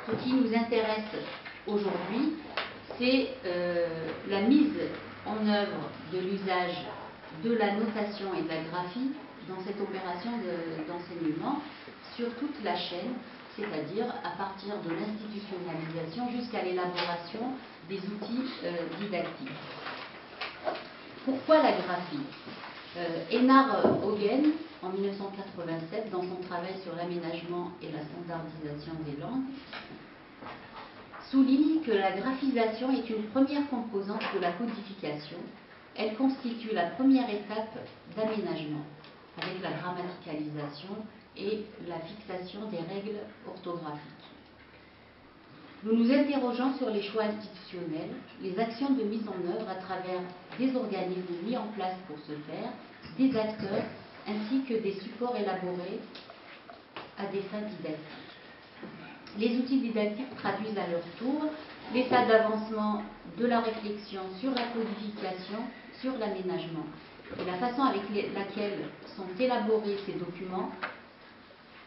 Ce qui nous intéresse aujourd'hui, c'est la mise en œuvre de l'usage de la notation et de la graphie dans cette opération d'enseignement sur toute la chaîne, c'est-à-dire à partir de l'institutionnalisation jusqu'à l'élaboration des outils didactiques. Pourquoi la graphie? Einar Haugen, en 1987, dans son travail sur l'aménagement et la standardisation des langues, souligne que la graphisation est une première composante de la codification. Elle constitue la première étape d'aménagement, avec la grammaticalisation et la fixation des règles orthographiques. Nous nous interrogeons sur les choix institutionnels, les actions de mise en œuvre à travers des organismes mis en place pour ce faire, des acteurs, ainsi que des supports élaborés à des fins didactiques. Les outils didactiques traduisent à leur tour l'état d'avancement de la réflexion sur la codification, sur l'aménagement. Et la façon avec laquelle sont élaborés ces documents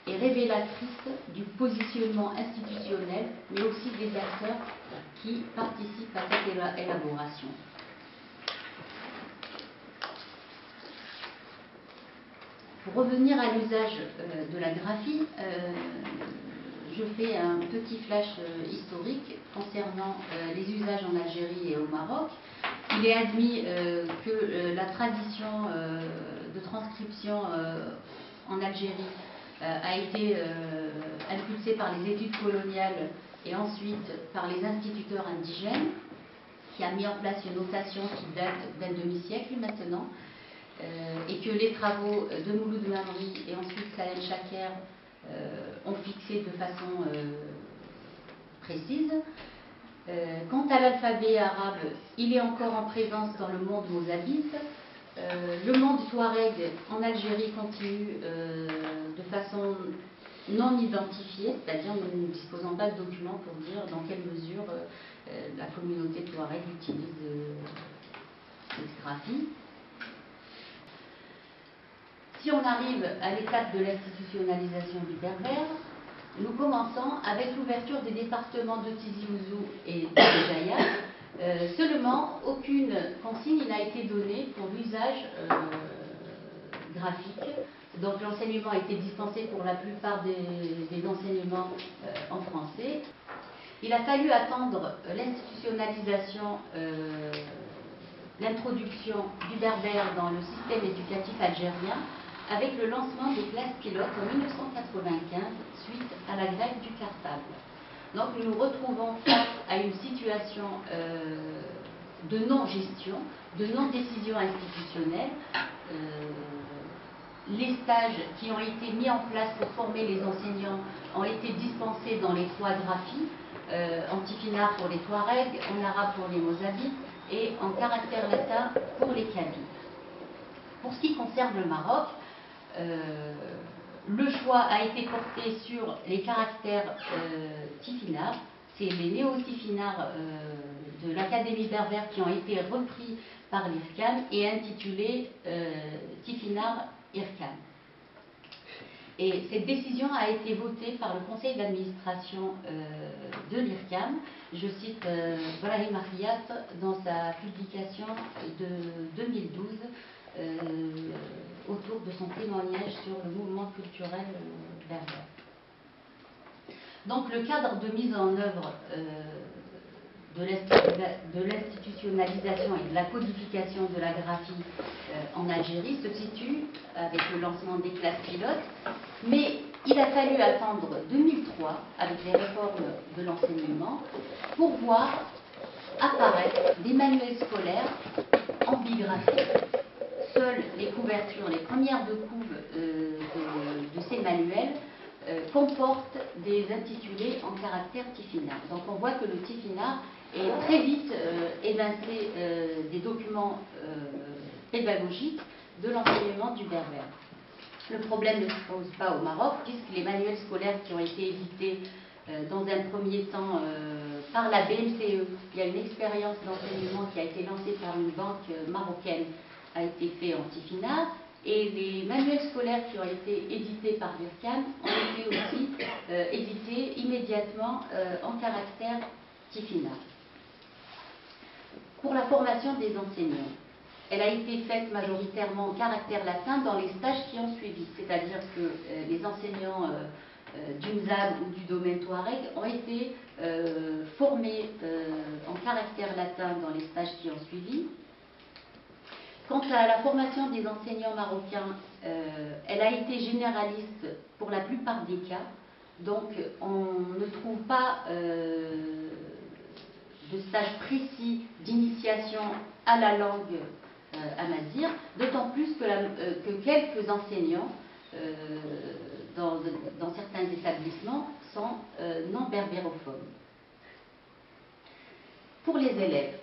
est révélatrice du positionnement institutionnel, mais aussi des acteurs qui participent à cette élaboration. Pour revenir à l'usage de la graphie, je fais un petit flash historique concernant les usages en Algérie et au Maroc. Il est admis que la tradition de transcription en Algérie a été impulsée par les études coloniales et ensuite par les instituteurs indigènes, qui a mis en place une notation qui date d'un demi-siècle maintenant, et que les travaux de Mouloud Mamri et ensuite Salem Chaker ont fixé de façon précise. Quant à l'alphabet arabe, il est encore en présence dans le monde mozabite. Le monde touareg en Algérie continue de façon non identifiée, c'est-à-dire nous ne disposons pas de documents pour dire dans quelle mesure la communauté touareg utilise cette graphie. Si on arrive à l'étape de l'institutionnalisation du berbère, nous commençons avec l'ouverture des départements de Tizi Ouzou et de Béjaïa. Seulement, aucune consigne n'a été donnée pour l'usage graphique. Donc l'enseignement a été dispensé pour la plupart des enseignements en français. Il a fallu attendre l'institutionnalisation, l'introduction du berbère dans le système éducatif algérien, avec le lancement des classes pilotes en 1995, suite à la grève du cartable. Donc nous nous retrouvons face à une situation de non-gestion, de non-décision institutionnelle. Les stages qui ont été mis en place pour former les enseignants ont été dispensés dans les trois graphies, en tifinagh pour les Touaregs, en arabe pour les Mozabites et en caractère latin pour les Kabyles. Pour ce qui concerne le Maroc, le choix a été porté sur les caractères tifinagh. C'est les néo-tifinagh de l'Académie berbère qui ont été repris par l'IRCAM et intitulés tifinagh IRCAM. Et cette décision a été votée par le conseil d'administration de l'IRCAM. Je cite Brahim Akhiat dans sa publication de 2012 autour de son témoignage sur le mouvement culturel berbère. Donc le cadre de mise en œuvre de l'institutionnalisation et de la codification de la graphie en Algérie se situe avec le lancement des classes pilotes, mais il a fallu attendre 2003 avec les réformes de l'enseignement pour voir apparaître des manuels scolaires en bigraphie. Seules les couvertures, les premières deux couves de ces manuels comportent des intitulés en caractère tifinagh. Donc on voit que le tifinagh est très vite évincé des documents pédagogiques de l'enseignement du berbère. Le problème ne se pose pas au Maroc, puisque les manuels scolaires qui ont été édités dans un premier temps par la BMCE, il y a une expérience d'enseignement qui a été lancée par une banque marocaine, a été fait en tifinagh, Et les manuels scolaires qui ont été édités par l'URCAM ont été aussi édités immédiatement en caractère Tifinagh. Pour la formation des enseignants, elle a été faite majoritairement en caractère latin dans les stages qui ont suivi, c'est-à-dire que les enseignants du MZAB ou du domaine Touareg ont été formés en caractère latin dans les stages qui ont suivi. Quant à la formation des enseignants marocains, elle a été généraliste pour la plupart des cas, donc on ne trouve pas de stage précis d'initiation à la langue amazigh, d'autant plus que quelques enseignants dans certains établissements sont non berbérophones. Pour les élèves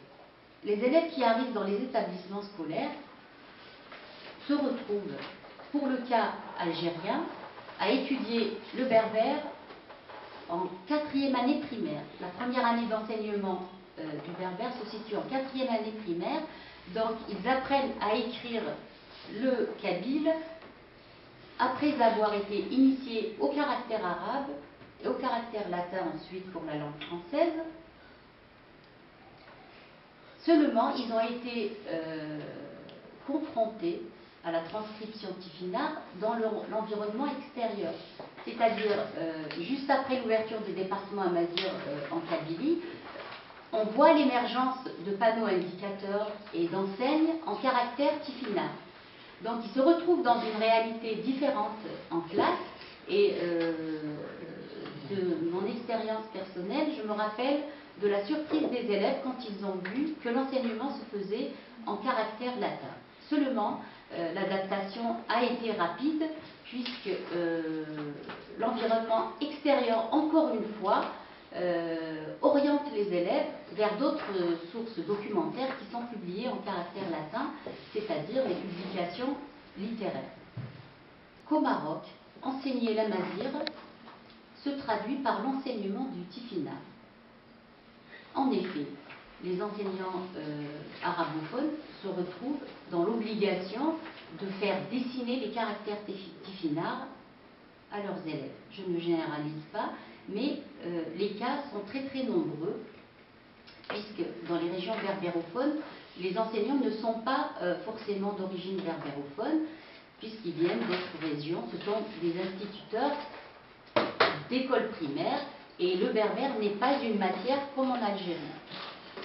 qui arrivent dans les établissements scolaires se retrouvent, pour le cas algérien, à étudier le berbère en 4e année primaire. La première année d'enseignement du berbère se situe en 4e année primaire, donc ils apprennent à écrire le kabyle après avoir été initiés au caractère arabe et au caractère latin ensuite pour la langue française. Seulement, ils ont été confrontés à la transcription Tifinagh dans l'environnement extérieur. C'est-à-dire, juste après l'ouverture du département amazigh en Kabylie, on voit l'émergence de panneaux indicateurs et d'enseignes en caractère Tifinagh. Donc, ils se retrouvent dans une réalité différente en classe. Et de mon expérience personnelle, je me rappelle de la surprise des élèves quand ils ont vu que l'enseignement se faisait en caractère latin. Seulement, l'adaptation a été rapide puisque l'environnement extérieur, encore une fois, oriente les élèves vers d'autres sources documentaires qui sont publiées en caractère latin, c'est-à-dire les publications littéraires. Qu'au Maroc, enseigner l'amazigh se traduit par l'enseignement du Tifinagh. En effet, les enseignants arabophones se retrouvent dans l'obligation de faire dessiner les caractères Tifinagh à leurs élèves. Je ne généralise pas, mais les cas sont très très nombreux, puisque dans les régions berbérophones, les enseignants ne sont pas forcément d'origine berbérophone, puisqu'ils viennent d'autres régions. Ce sont des instituteurs d'écoles primaires, et le berbère n'est pas une matière comme en Algérie.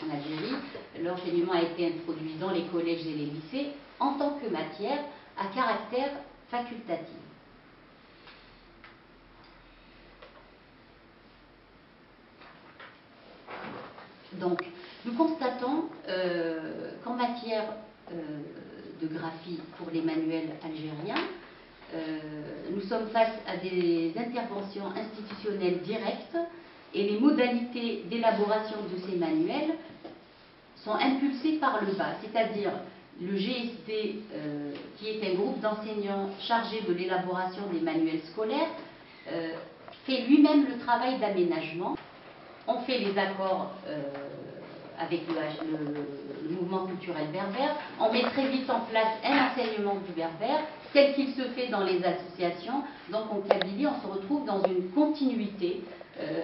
En Algérie, l'enseignement a été introduit dans les collèges et les lycées en tant que matière à caractère facultatif. Donc, nous constatons qu'en matière de graphie pour les manuels algériens, nous sommes face à des interventions institutionnelles directes et les modalités d'élaboration de ces manuels sont impulsées par le bas, c'est-à-dire le GSD, qui est un groupe d'enseignants chargé de l'élaboration des manuels scolaires, fait lui-même le travail d'aménagement. On fait les accords avec le mouvement culturel berbère, on met très vite en place un enseignement du berbère, tel qu'il se fait dans les associations. Donc en Kabylie, on se retrouve dans une continuité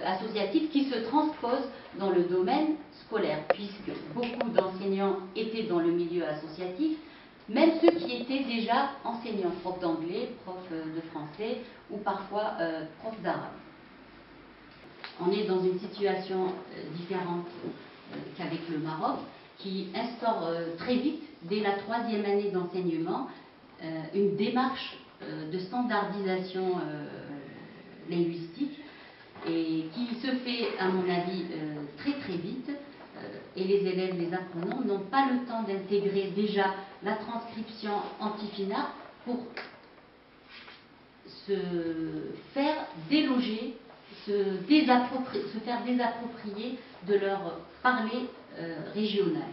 associative qui se transpose dans le domaine scolaire, puisque beaucoup d'enseignants étaient dans le milieu associatif, même ceux qui étaient déjà enseignants, profs d'anglais, profs de français ou parfois profs d'arabe. On est dans une situation différente qu'avec le Maroc, qui instaure très vite, dès la 3e année d'enseignement, une démarche de standardisation linguistique et qui se fait, à mon avis, très très vite. Et les élèves, les apprenants, n'ont pas le temps d'intégrer déjà la transcription en Tifinagh pour se faire déloger, se faire désapproprier de leur parler régional.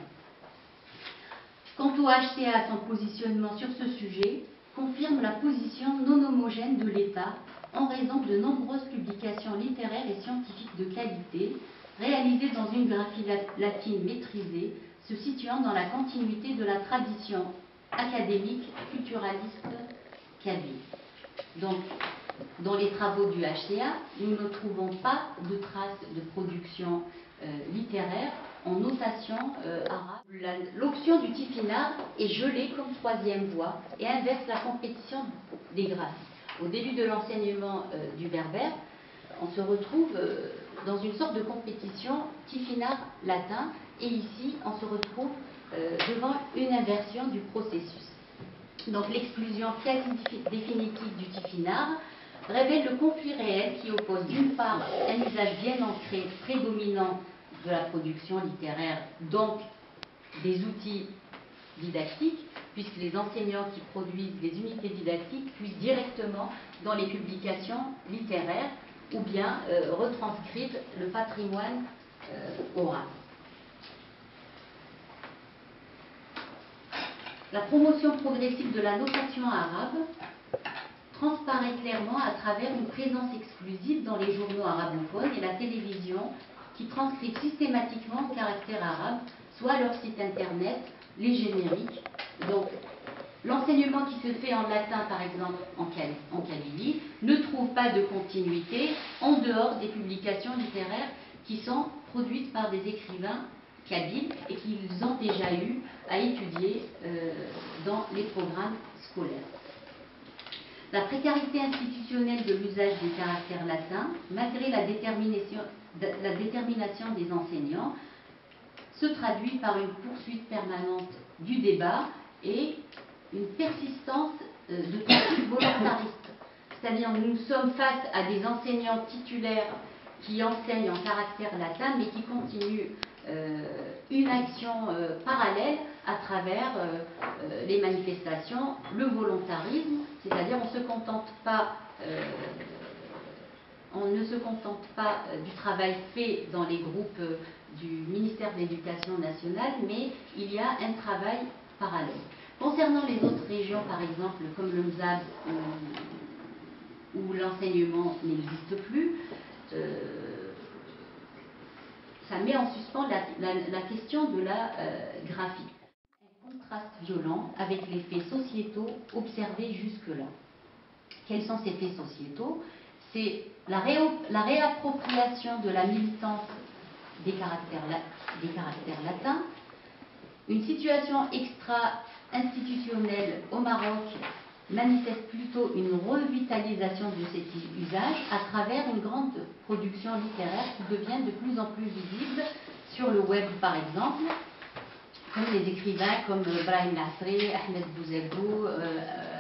Quant au HCA, son positionnement sur ce sujet confirme la position non homogène de l'État en raison de nombreuses publications littéraires et scientifiques de qualité réalisées dans une graphie latine maîtrisée, se situant dans la continuité de la tradition académique culturaliste kabyle. Donc, dans les travaux du HCA, nous ne trouvons pas de traces de production littéraire en notation arabe. L'option du Tifinagh est gelée comme troisième voie et inverse la compétition des graphies. Au début de l'enseignement du berbère, on se retrouve dans une sorte de compétition Tifinagh latin, et ici on se retrouve devant une inversion du processus. Donc l'exclusion quasi définitive du Tifinagh révèle le conflit réel qui oppose d'une part un usage bien ancré, prédominant de la production littéraire, donc des outils didactiques, puisque les enseignants qui produisent des unités didactiques puissent directement dans les publications littéraires ou bien retranscrivent le patrimoine oral. La promotion progressive de la notation arabe transparaît clairement à travers une présence exclusive dans les journaux arabophones et la télévision qui transcrivent systématiquement en caractère arabe, soit leur site internet, les génériques. Donc, l'enseignement qui se fait en latin, par exemple en Kabylie, ne trouve pas de continuité en dehors des publications littéraires qui sont produites par des écrivains kabyles et qu'ils ont déjà eu à étudier dans les programmes scolaires. La précarité institutionnelle de l'usage des caractères latins, malgré la détermination des enseignants, se traduit par une poursuite permanente du débat et une persistance de pratiques volontaristes. C'est-à-dire que nous sommes face à des enseignants titulaires qui enseignent en caractère latin, mais qui continuent une action parallèle à travers les manifestations, le volontarisme, c'est-à-dire on ne se contente pas du travail fait dans les groupes du ministère de l'Éducation nationale, mais il y a un travail parallèle. Concernant les autres régions, par exemple, comme le Mzab, où l'enseignement n'existe plus, ça met en suspens la question de la graphie. Un contraste violent avec les faits sociétaux observés jusque-là. Quels sont ces faits sociétaux? C'est la réappropriation de la militance des caractères latins, une situation extra-institutionnelle au Maroc manifeste plutôt une revitalisation de cet usage à travers une grande production littéraire qui devient de plus en plus visible sur le web, par exemple, comme les écrivains comme Brahim Nasri, Ahmed Bouzelgou,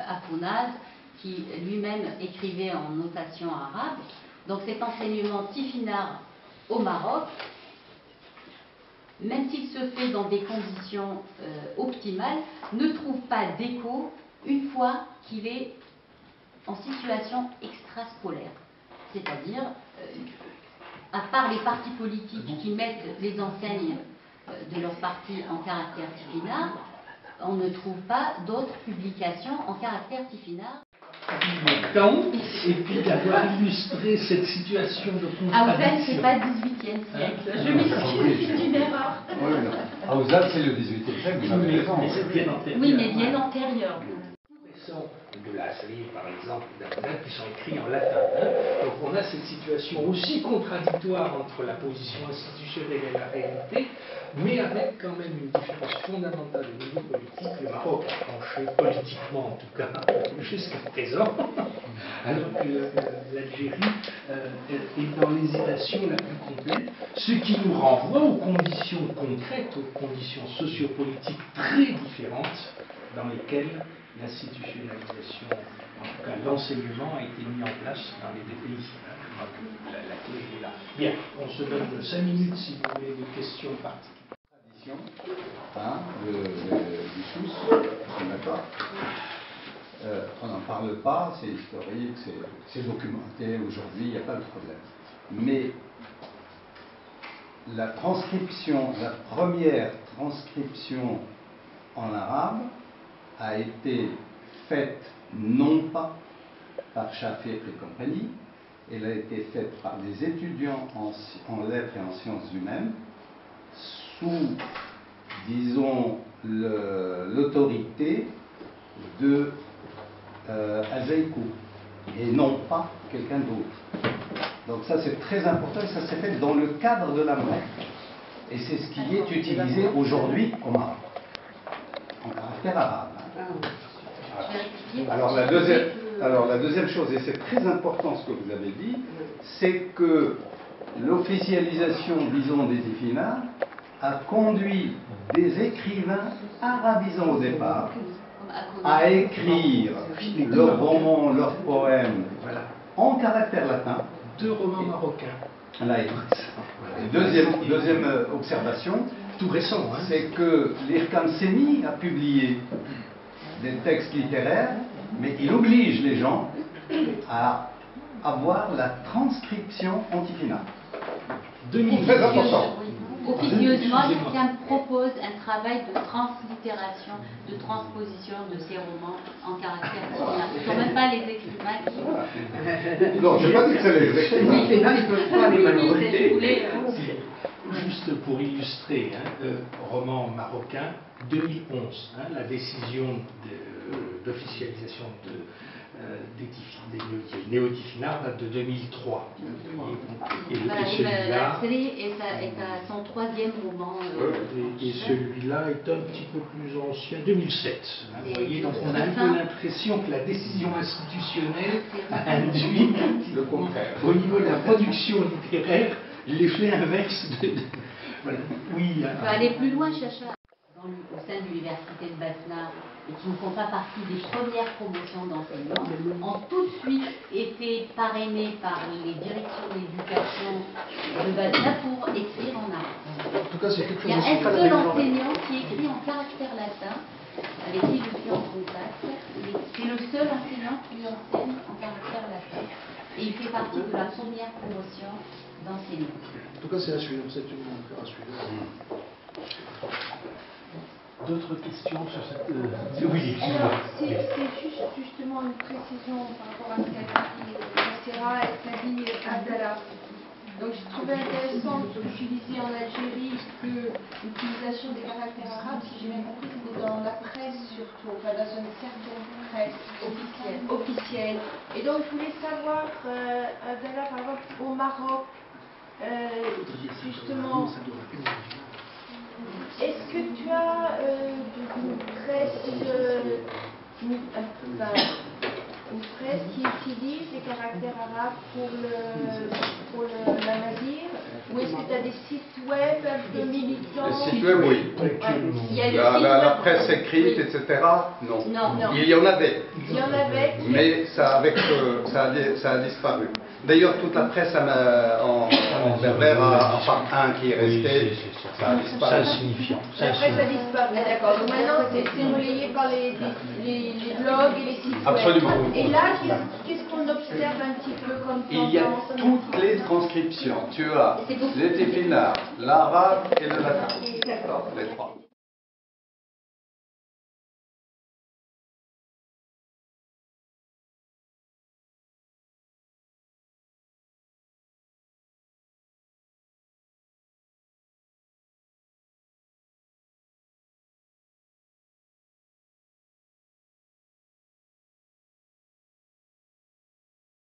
Afounaz, qui lui-même écrivait en notation arabe. Donc cet enseignement tifinagh au Maroc, même s'il se fait dans des conditions optimales, ne trouve pas d'écho une fois qu'il est en situation extrascolaire. C'est-à-dire, à part les partis politiques qui mettent les enseignes de leur parti en caractère tifinagh, on ne trouve pas d'autres publications en caractère tifinagh. Et puis d'avoir illustré cette situation de contradiction. Aouzal, c'est pas 18e siècle. Je m'excuse, c'est une erreur. Aouzal, c'est le 18e siècle, vous avez raison. Oui, mais bien antérieur. De la série, par exemple, d'Aouzal, qui sont écrits en latin. Donc on a cette situation aussi contradictoire entre la position institutionnelle et la réalité, mais avec quand même une différence fondamentale au niveau politique. Le Maroc a tranché politiquement, en tout cas, jusqu'à présent, alors que l'Algérie est dans l'hésitation la plus complète, ce qui nous renvoie aux conditions concrètes, aux conditions sociopolitiques très différentes dans lesquelles l'institutionnalisation, en tout cas l'enseignement, a été mis en place dans les deux pays. La clé est là. Bien, on se donne 5 minutes si vous voulez des questions particulières. Du Sousse, d'accord. On n'en parle pas, c'est historique, c'est documenté aujourd'hui, il n'y a pas de problème. Mais la transcription, la première transcription en arabe a été faite non pas par Shafir et compagnie, elle a été faite par des étudiants en lettres et en sciences humaines sous, disons, l'autorité de Azeikou, et non pas quelqu'un d'autre. Donc ça c'est très important et ça s'est fait dans le cadre de la Mecque. Et c'est ce qui est utilisé aujourd'hui au Maroc, en caractère arabe. Alors la deuxième chose, et c'est très important ce que vous avez dit, c'est que l'officialisation, disons, des Ifina a conduit des écrivains arabisants au départ à écrire leurs romans, leurs poèmes en caractère latin. 2 romans marocains. Là, deuxième observation, tout récent, hein. C'est que l'Irkam Seni a publié des textes littéraires, mais il oblige les gens à avoir la transcription antifina. Très important. Officieusement, l'Irkam propose un travail de translittération, de transposition de ces romans en caractère antifina. Ce ne sont même pas les écrivains qui... Non, je n'ai pas dit que c'est les écrivains. Ils ne peuvent pas les malheurer. Juste pour illustrer, roman marocain, 2011, la décision d'officialisation des néo-tifinards date de 2003. La série est à son 3e roman. Et celui-là est un petit peu plus ancien, 2007. Vous voyez, donc on a un peu l'impression que la décision institutionnelle a induit le contraire. Au niveau de la production littéraire, l'effet inverse de... Voilà. Oui. On peut aller plus loin, Chacha. Au sein de l'université de Basnar, et qui ne font pas partie des premières promotions d'enseignants, ont tout de suite été parrainés par les directions d'éducation de Basnar pour écrire en arabe. En tout cas, c'est quelque chose. Il y a un seul enseignant qui écrit en caractère latin, avec qui je suis en contact. C'est le seul enseignant qui enseigne en caractère latin. Et il fait partie de la première promotion d'enseignants. En tout cas, c'est à suivre, c'est une affaire à suivre. D'autres questions sur cette... Oui, alors, c'est justement une précision par rapport à ce qu'a dit Sarah et ce qu'a dit Abdallah. Donc j'ai trouvé intéressant que tu disais en Algérie que l'utilisation des caractères arabes, si j'ai bien compris, c'était dans la presse surtout, enfin dans une certaine presse officielle. Et donc je voulais savoir, Abdallah, par exemple, au Maroc, justement, est-ce que tu as une presse qui utilise les caractères arabes pour la Nazir? Ou est-ce que tu as des sites web un peu militants? Les sites web, oui. Ouais. La presse écrite, etc. Non. Il y en avait. Mais ça a disparu. D'ailleurs, toute la presse en berbère, à part un qui est resté, ça a disparu. C'est insignifiant. La presse a disparu, d'accord. Donc maintenant, c'est relayé par les blogs et les sites web. Absolument. Et là, qu'est-ce qu'on observe un petit peu comme tendance? Il y a toutes les transcriptions. Tu as les tifinards, l'arabe et le latin. D'accord. Les trois.